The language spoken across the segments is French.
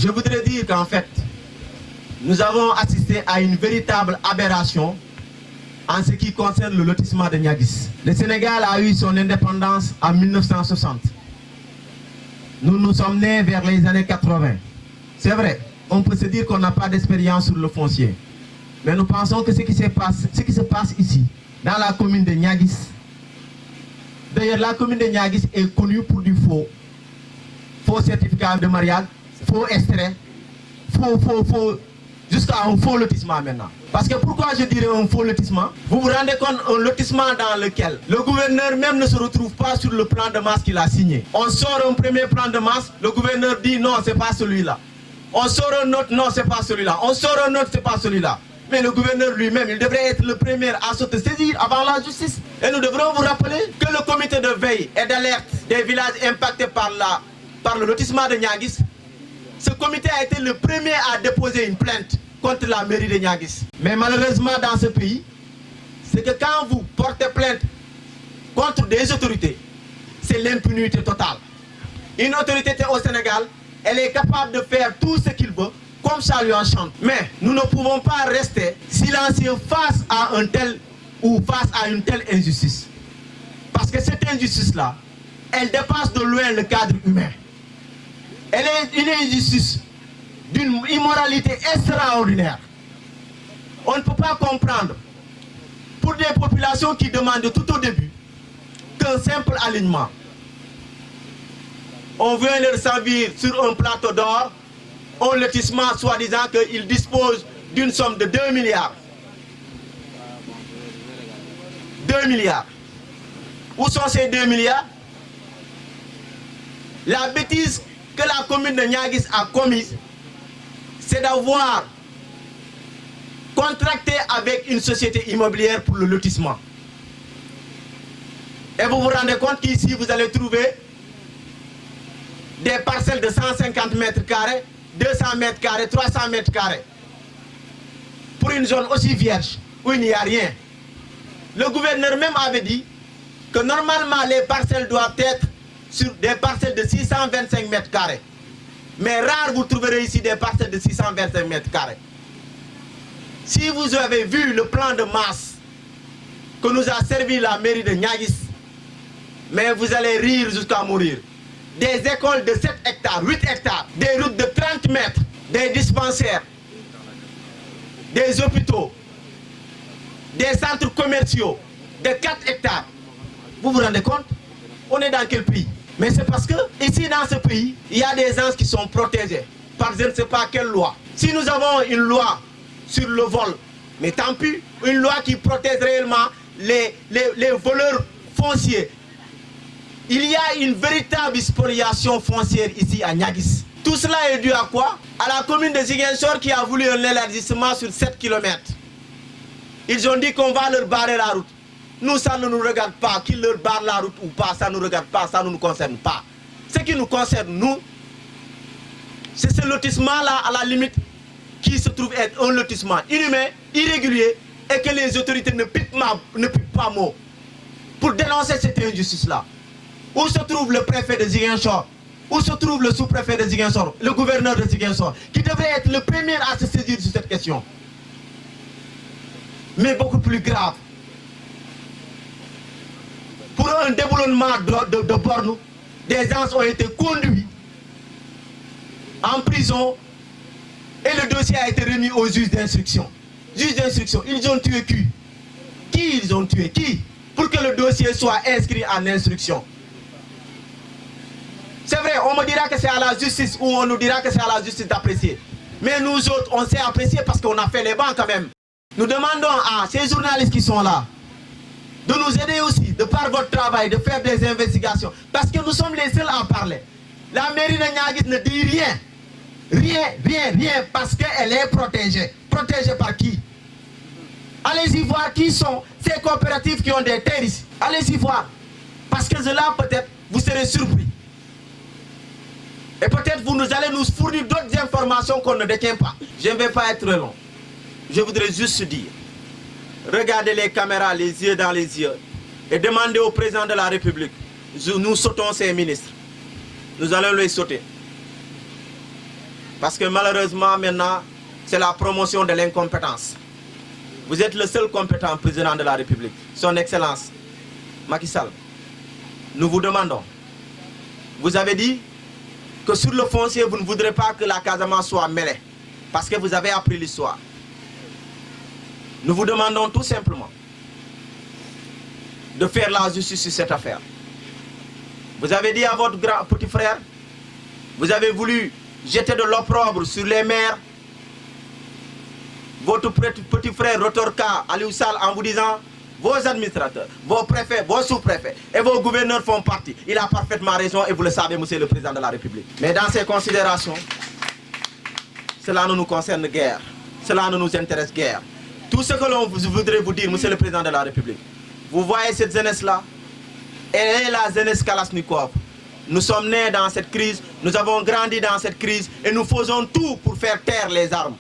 je voudrais dire qu'en fait, nous avons assisté à une véritable aberration en ce qui concerne le lotissement de Niaguis. Le Sénégal a eu son indépendance en 1960. Nous nous sommes nés vers les années 80. C'est vrai, on peut se dire qu'on n'a pas d'expérience sur le foncier. Mais nous pensons que ce qui se passe ici, dans la commune de Niaguis, d'ailleurs la commune de Niaguis est connue pour du faux certificat de mariage, faux extrait, jusqu'à un faux lotissement maintenant. Parce que pourquoi je dirais un faux lotissement? Vous vous rendez compte, un lotissement dans lequel le gouverneur même ne se retrouve pas sur le plan de masse qu'il a signé. On sort un premier plan de masse, le gouverneur dit non, c'est pas celui-là. On sort un autre, non, c'est pas celui-là. On sort un autre, c'est pas celui-là. Mais le gouverneur lui-même, il devrait être le premier à se saisir avant la justice. Et nous devrons vous rappeler que le comité de veille et d'alerte des villages impactés par le lotissement de Niaguis, ce comité a été le premier à déposer une plainte contre la mairie de Niaguis. Mais malheureusement dans ce pays, c'est que quand vous portez plainte contre des autorités, c'est l'impunité totale. Une autorité au Sénégal, elle est capable de faire tout ce qu'il veut, comme ça lui enchante. Mais nous ne pouvons pas rester silencieux face à un tel ou face à une telle injustice. Parce que cette injustice-là, elle dépasse de loin le cadre humain. Elle est une injustice d'une immoralité extraordinaire. On ne peut pas comprendre, pour des populations qui demandent tout au début qu'un simple alignement. On vient leur servir sur un plateau d'or, un lotissement soi-disant qu'ils disposent d'une somme de 2 milliards. 2 milliards. Où sont ces 2 milliards? La bêtise que la commune de Niaguis a commise, c'est d'avoir contracté avec une société immobilière pour le lotissement. Et vous vous rendez compte qu'ici, vous allez trouver des parcelles de 150 mètres carrés, 200 mètres carrés, 300 mètres carrés. Pour une zone aussi vierge, où il n'y a rien. Le gouverneur même avait dit que normalement, les parcelles doivent être sur des parcelles de 625 mètres carrés. Mais rare vous trouverez ici des parcelles de 625 mètres carrés. Si vous avez vu le plan de masse que nous a servi la mairie de Niaguis, mais vous allez rire jusqu'à mourir. Des écoles de 7 hectares, 8 hectares, des routes de 30 mètres, des dispensaires, des hôpitaux, des centres commerciaux de 4 hectares. Vous vous rendez compte? On est dans quel pays? Mais c'est parce que ici dans ce pays, il y a des gens qui sont protégés par je ne sais pas quelle loi. Si nous avons une loi sur le vol, mais tant pis, une loi qui protège réellement les voleurs fonciers. Il y a une véritable spoliation foncière ici à Niaguis. Tout cela est dû à quoi? À la commune de Ziguinchor qui a voulu un élargissement sur 7 km. Ils ont dit qu'on va leur barrer la route. Nous, ça ne nous regarde pas. Qu'ils leur barrent la route ou pas, ça ne nous regarde pas, ça ne nous concerne pas. Ce qui nous concerne, nous, c'est ce lotissement-là, à la limite, qui se trouve être un lotissement inhumain, irrégulier, et que les autorités ne piquent pas mot pour dénoncer cette injustice-là. Où se trouve le préfet de Ziguinchor? Où se trouve le sous-préfet de Ziguinchor? Le gouverneur de Ziguinchor, qui devrait être le premier à se saisir sur cette question. Mais beaucoup plus grave. Pour un déboulonnement de bornes, des gens ont été conduits en prison et le dossier a été remis au juge d'instruction. Juge d'instruction, ils ont tué qui? Qui ils ont tué? Qui? Pour que le dossier soit inscrit en instruction. C'est vrai, on me dira que c'est à la justice ou on nous dira que c'est à la justice d'apprécier. Mais nous autres, on sait apprécier parce qu'on a fait les bancs quand même. Nous demandons à ces journalistes qui sont là de nous aider aussi, de par votre travail, de faire des investigations. Parce que nous sommes les seuls à parler. La mairie de Niaguis ne dit rien. Rien, parce qu'elle est protégée. Protégée par qui? Allez-y voir qui sont ces coopératives qui ont des terres ici. Allez-y voir. Parce que là, peut-être, vous serez surpris. Et peut-être vous allez nous fournir d'autres informations qu'on ne détient pas. Je ne vais pas être long. Je voudrais juste dire, regardez les caméras les yeux dans les yeux et demandez au président de la République, nous sautons ces ministres. Nous allons les sauter. Parce que malheureusement, maintenant, c'est la promotion de l'incompétence. Vous êtes le seul compétent président de la République, son Excellence Macky Sall. Nous vous demandons, vous avez dit que sur le foncier, vous ne voudrez pas que la Casamance soit mêlée, parce que vous avez appris l'histoire. Nous vous demandons tout simplement de faire la justice sur cette affaire. Vous avez dit à votre petit frère, vous avez voulu jeter de l'opprobre sur les maires. Votre petit frère retorqua Aliou Sall en vous disant, vos administrateurs, vos préfets, vos sous-préfets et vos gouverneurs font partie. Il a parfaitement raison et vous le savez, monsieur le président de la République. Mais dans ces considérations, cela ne nous concerne guère. Cela ne nous intéresse guère. Tout ce que l'on voudrait vous dire, monsieur le président de la République, vous voyez cette jeunesse-là, elle est la jeunesse Kalashnikov. Nous sommes nés dans cette crise, nous avons grandi dans cette crise et nous faisons tout pour faire taire les armes.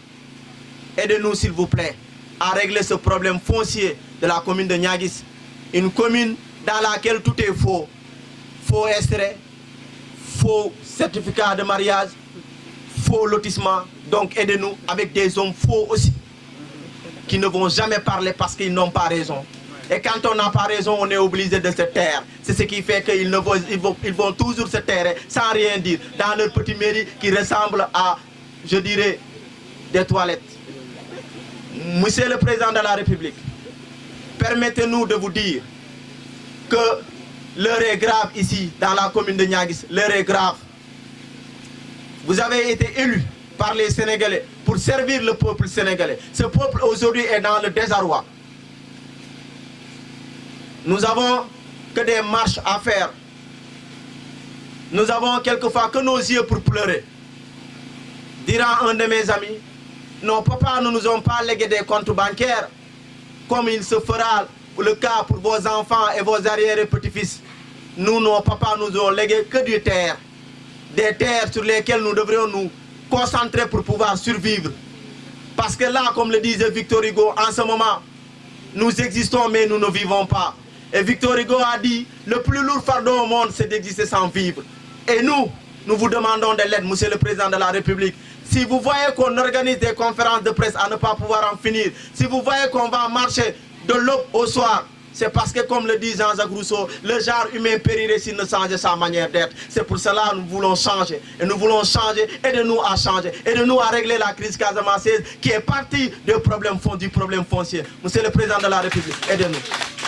Aidez-nous s'il vous plaît à régler ce problème foncier de la commune de Niaguis. Une commune dans laquelle tout est faux. Faux extrait, faux certificat de mariage, faux lotissement. Donc aidez-nous avec des hommes faux aussi, qui ne vont jamais parler parce qu'ils n'ont pas raison. Et quand on n'a pas raison, on est obligé de se taire. C'est ce qui fait qu'ils vont toujours se taire sans rien dire dans leur petite mairie qui ressemble à, je dirais, des toilettes. Monsieur le président de la République, permettez-nous de vous dire que l'heure est grave ici, dans la commune de Niaguis. L'heure est grave. Vous avez été élu par les Sénégalais pour servir le peuple sénégalais. Ce peuple aujourd'hui est dans le désarroi. Nous avons que des marches à faire. Nous avons quelquefois que nos yeux pour pleurer. Dira un de mes amis, nos papas ne nous ont pas légué des comptes bancaires comme il se fera le cas pour vos enfants et vos arrière et petits-fils. Nous, nos papas nous ont légué que des terres sur lesquelles nous devrions nous concentrer pour pouvoir survivre. Parce que là, comme le disait Victor Hugo, en ce moment, nous existons mais nous ne vivons pas. Et Victor Hugo a dit, le plus lourd fardeau au monde, c'est d'exister sans vivre. Et nous vous demandons de l'aide, monsieur le président de la République. Si vous voyez qu'on organise des conférences de presse à ne pas pouvoir en finir, si vous voyez qu'on va marcher de l'aube au soir, c'est parce que, comme le dit Jean-Jacques Rousseau, le genre humain périrait s'il ne changeait sa manière d'être. C'est pour cela que nous voulons changer. Et nous voulons changer, aidez-nous à changer. Aidez-nous à régler la crise casamançaise qui est partie du problème foncier. Monsieur le président de la République, aidez-nous.